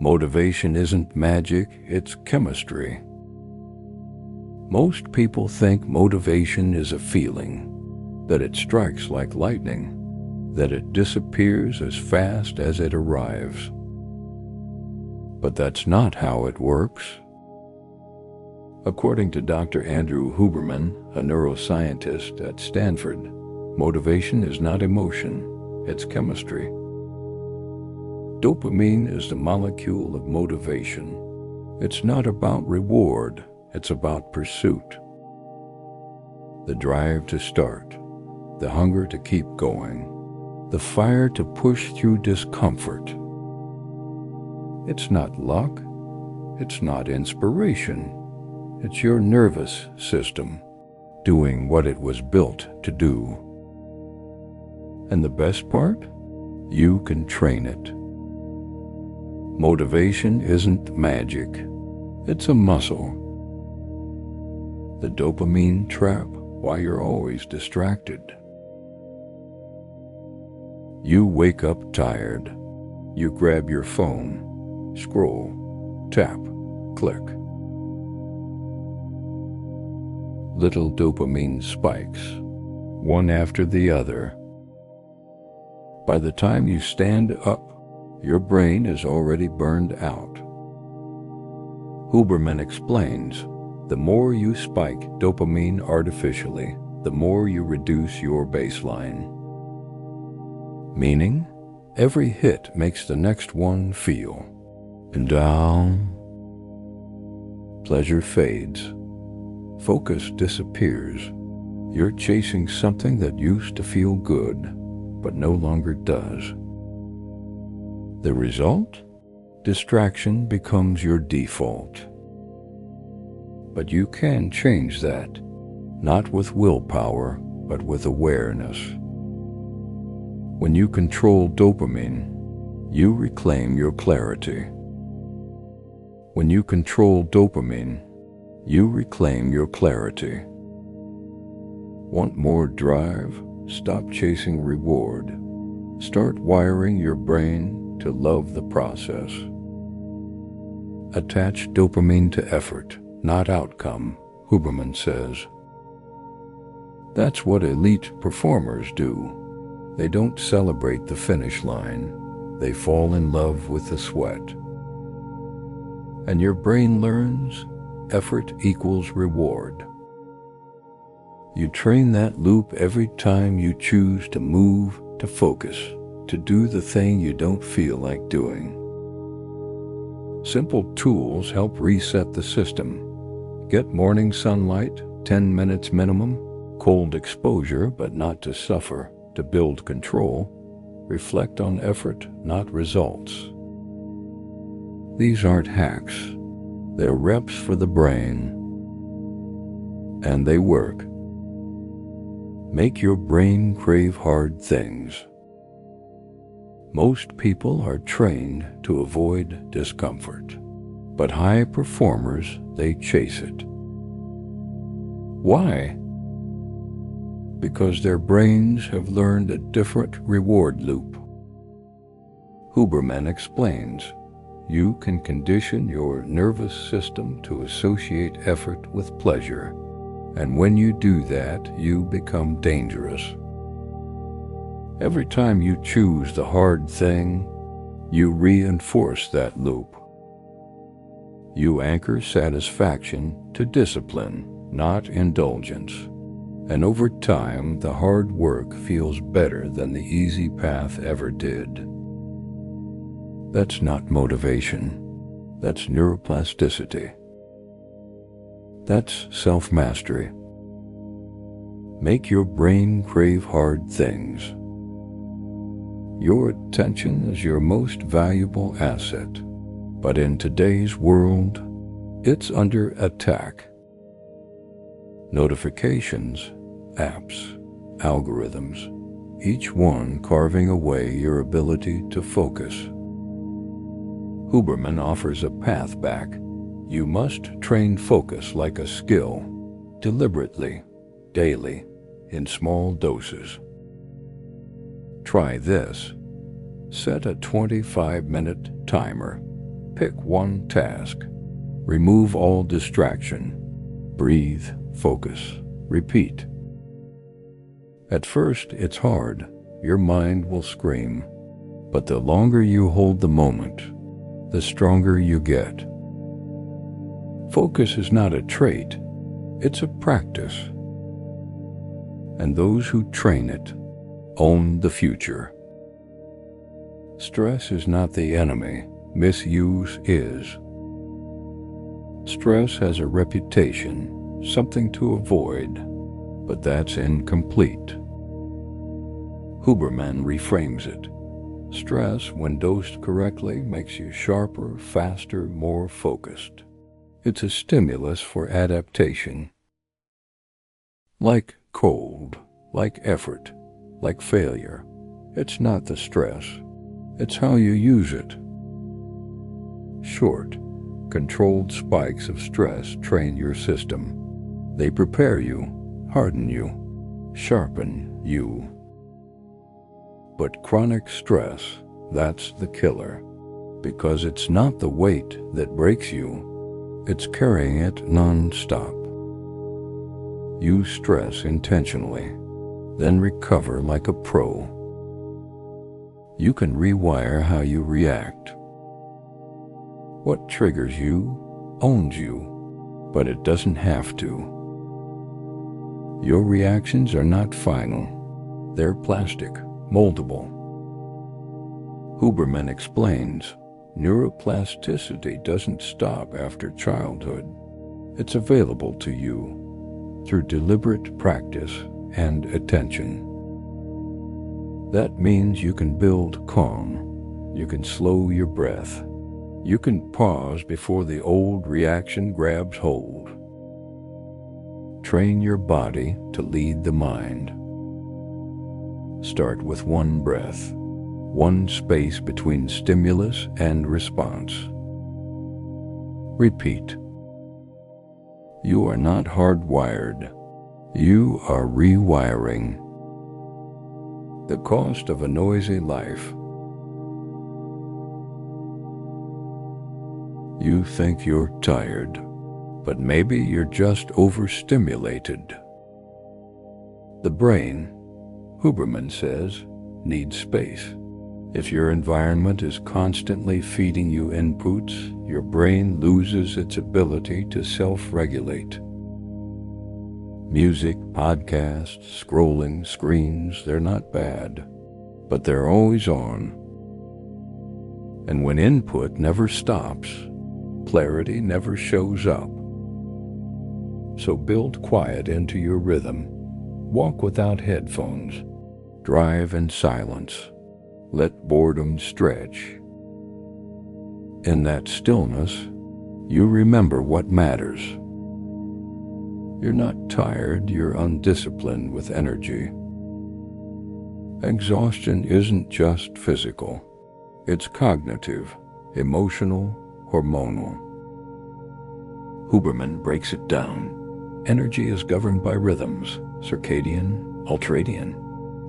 Motivation isn't magic, it's chemistry. Most people think motivation is a feeling, that it strikes like lightning, that it disappears as fast as it arrives. But that's not how it works. According to Dr. Andrew Huberman, a neuroscientist at Stanford, motivation is not emotion, it's chemistry. Dopamine is the molecule of motivation. It's not about reward, it's about pursuit. The drive to start, the hunger to keep going, the fire to push through discomfort. It's not luck, it's not inspiration, it's your nervous system doing what it was built to do. And the best part? You can train it. Motivation isn't magic, it's a muscle. The dopamine trap, why you're always distracted. You wake up tired. You grab your phone, scroll, tap, click. Little dopamine spikes, one after the other. By the time you stand up, your brain is already burned out. Huberman explains, the more you spike dopamine artificially, the more you reduce your baseline. Meaning, every hit makes the next one feel. And down. Pleasure fades. Focus disappears. You're chasing something that used to feel good, but no longer does. The result? Distraction becomes your default. But you can change that, not with willpower, but with awareness. When you control dopamine, you reclaim your clarity. When you control dopamine, you reclaim your clarity. Want more drive? Stop chasing reward. Start wiring your brain to love the process. Attach dopamine to effort, not outcome, Huberman says. That's what elite performers do. They don't celebrate the finish line. They fall in love with the sweat. And your brain learns effort equals reward. You train that loop every time you choose to move, to focus, to do the thing you don't feel like doing. Simple tools help reset the system. Get morning sunlight, 10 minutes minimum, cold exposure but not to suffer, to build control. Reflect on effort, not results. These aren't hacks. They're reps for the brain. And they work. Make your brain crave hard things. Most people are trained to avoid discomfort, but high performers, they chase it. Why? Because their brains have learned a different reward loop. Huberman explains, you can condition your nervous system to associate effort with pleasure, and when you do that, you become dangerous. Every time you choose the hard thing, you reinforce that loop. You anchor satisfaction to discipline, not indulgence. And over time, the hard work feels better than the easy path ever did. That's not motivation. That's neuroplasticity. That's self-mastery. Make your brain crave hard things. Your attention is your most valuable asset, but in today's world, it's under attack. Notifications, apps, algorithms, each one carving away your ability to focus. Huberman offers a path back. You must train focus like a skill, deliberately, daily, in small doses. Try this. Set a 25-minute timer. Pick one task. Remove all distraction. Breathe, focus, repeat. At first, it's hard. Your mind will scream. But the longer you hold the moment, the stronger you get. Focus is not a trait, it's a practice. And those who train it own the future. Stress is not the enemy, misuse is. Stress has a reputation, something to avoid, but that's incomplete. Huberman reframes it. Stress, when dosed correctly, makes you sharper, faster, more focused. It's a stimulus for adaptation. Like cold, like effort, like failure. It's not the stress, it's how you use it. Short, controlled spikes of stress train your system. They prepare you, harden you, sharpen you. But chronic stress, that's the killer, because it's not the weight that breaks you, it's carrying it non-stop. Use stress intentionally, then recover like a pro. You can rewire how you react. What triggers you owns you, but it doesn't have to. Your reactions are not final, they're plastic, moldable. Huberman explains, neuroplasticity doesn't stop after childhood. It's available to you through deliberate practice and attention. That means you can build calm, you can slow your breath, you can pause before the old reaction grabs hold. Train your body to lead the mind. Start with one breath, one space between stimulus and response. Repeat. You are not hardwired. You are rewiring. The cost of a noisy life. You think you're tired, but maybe you're just overstimulated. The brain, Huberman says, needs space. If your environment is constantly feeding you inputs, your brain loses its ability to self-regulate. Music, podcasts, scrolling, screens, they're not bad, but they're always on. And when input never stops, clarity never shows up. So build quiet into your rhythm. Walk without headphones. Drive in silence. Let boredom stretch. In that stillness, you remember what matters. You're not tired, you're undisciplined with energy. Exhaustion isn't just physical. It's cognitive, emotional, hormonal. Huberman breaks it down. Energy is governed by rhythms, circadian, ultradian.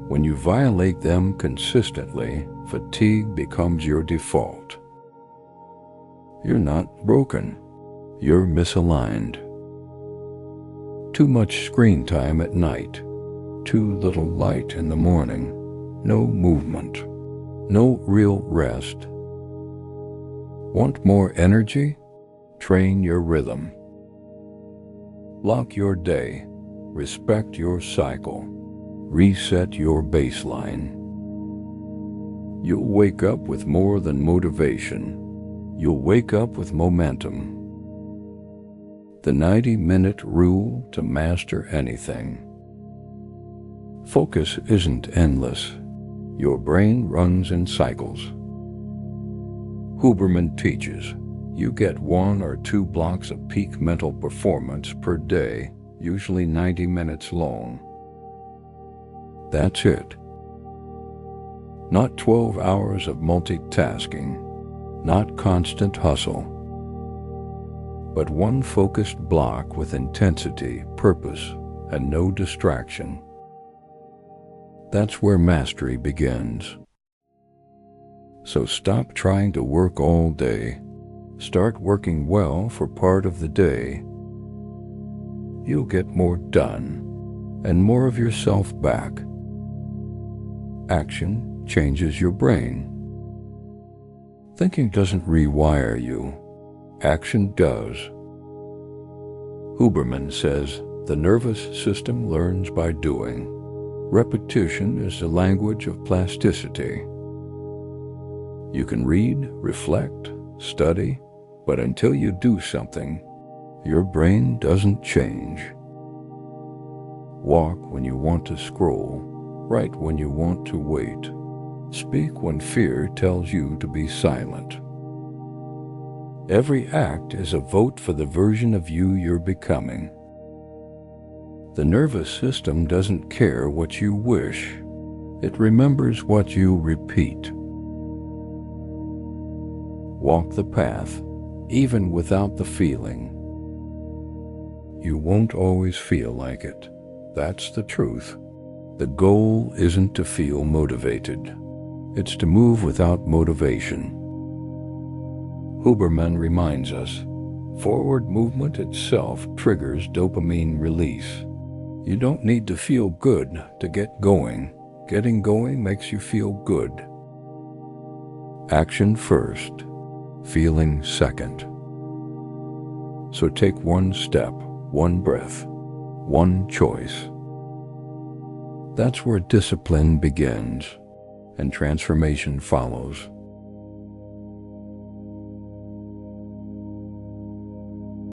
When you violate them consistently, fatigue becomes your default. You're not broken. You're misaligned. Too much screen time at night. Too little light in the morning. No movement. No real rest. Want more energy? Train your rhythm. Block your day. Respect your cycle. Reset your baseline. You'll wake up with more than motivation. You'll wake up with momentum. The 90-minute rule to master anything. Focus isn't endless. Your brain runs in cycles. Huberman teaches you get 1 or 2 blocks of peak mental performance per day, usually 90 minutes long. That's it. Not 12 hours of multitasking, not constant hustle, but one focused block with intensity, purpose, and no distraction. That's where mastery begins. So stop trying to work all day. Start working well for part of the day. You'll get more done and more of yourself back. Action changes your brain. Thinking doesn't rewire you. Action does. Huberman says the nervous system learns by doing. Repetition is the language of plasticity. You can read, reflect, study, but until you do something, your brain doesn't change. Walk when you want to scroll, write when you want to wait, speak when fear tells you to be silent. Every act is a vote for the version of you you're becoming. The nervous system doesn't care what you wish. It remembers what you repeat. Walk the path, even without the feeling. You won't always feel like it. That's the truth. The goal isn't to feel motivated. It's to move without motivation. Huberman reminds us, forward movement itself triggers dopamine release. You don't need to feel good to get going. Getting going makes you feel good. Action first, feeling second. So take one step, one breath, one choice. That's where discipline begins and transformation follows.